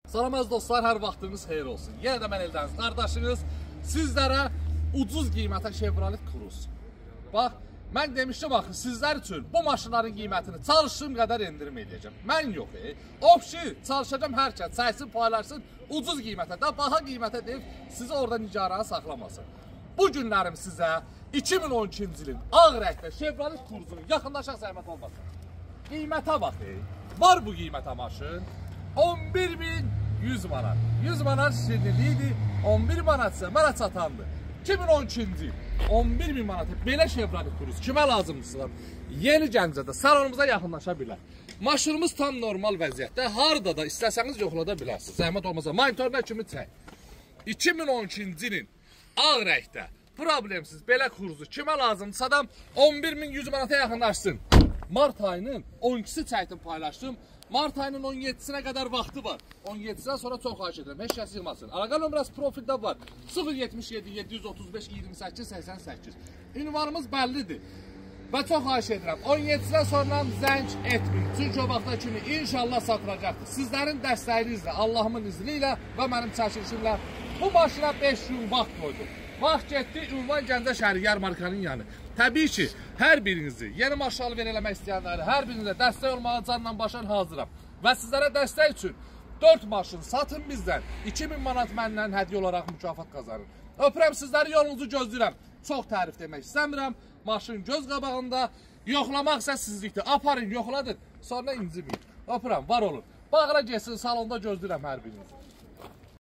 Salam əziz dostlar, hər vaxtınız xeyir olsun. Yenə də mən Eldəniz qardaşınız sizlərə ucuz qiymətə Chevrolet Cruze. Bax, mən demişdim axı sizlər üçün bu maşınların qiymətini çalışdığım qədər endirim edəcəm. Mən yox, opşi çalışacağım hər kəs çəksin, paylaşsın, ucuz qiymətə də, baha qiymətə deyib sizi orada nigarana saxlamasın. Bu günlərim sizə 2012-ci ilin ağ rəngdə Chevrolet Cruze'un yaxınlaşaq zəhmət olmasın. Qiymətə bax, var bu qiymətə maşın 11.100 manat. 100 manat şirinliydi, 11 manatsa mənə çatandı. 2012-ci il 11.000 manata belə Chevrolet Cruze kimə lazımdırsa yeni Gəncədə salonumuza yaxınlaşa bilər. Maşınımız tam normal vəziyyətdə, harada da istəsəniz yoxlada bilərsiniz. Zəhmət olmasa monitoruna kimi çək. 2012-ci ilin ağ rəngdə problemsiz belə Cruze kimə lazımdırsa da 11.100 manata yaxınlaşsın. Mart ayının 12-si çəkdim, paylaşdım. Mart ayının 17-sinə qədər vaxtı var. 17-dən sonra çox xahiş edirəm, heç kəs yığmasın. Əlaqə nömrəsi profildə var. 077 735 28 88. Ünvanımız bəllidir. Və çox xahiş edirəm, 17-dən sonra zəng etməyin. Çünki o vaxta kimi inşallah satılacaqdır. Sizlərin dəstəyinizlə, Allahımın izni ilə və mənim çəkilişimlə bu maşına 5 gün vaxt qoydum. Vaxt getdi, ünvan Gəncə şəhəri yarmarkanın yanı. Təbii ki, hər birinizi, yeni maşın alver eləmək istəyənləri, hər birinizə dəstək olmağa canla başan hazıram. Və sizlərə dəstək üçün 4 maşın satın bizdən, 2000 manat məndən hədiyyə olaraq mükafat qazanın. Öpürəm sizləri, yolunuzu gözləyirəm. Çox tərif demək istəmirəm. Maşın göz qabağında, yoxlamaq isə sizlikdir. Aparın, yoxladın, sonra inciməyin. Öpürəm, var olun. Bağıra geçsin, salonda gözləyirəm hər birinizi.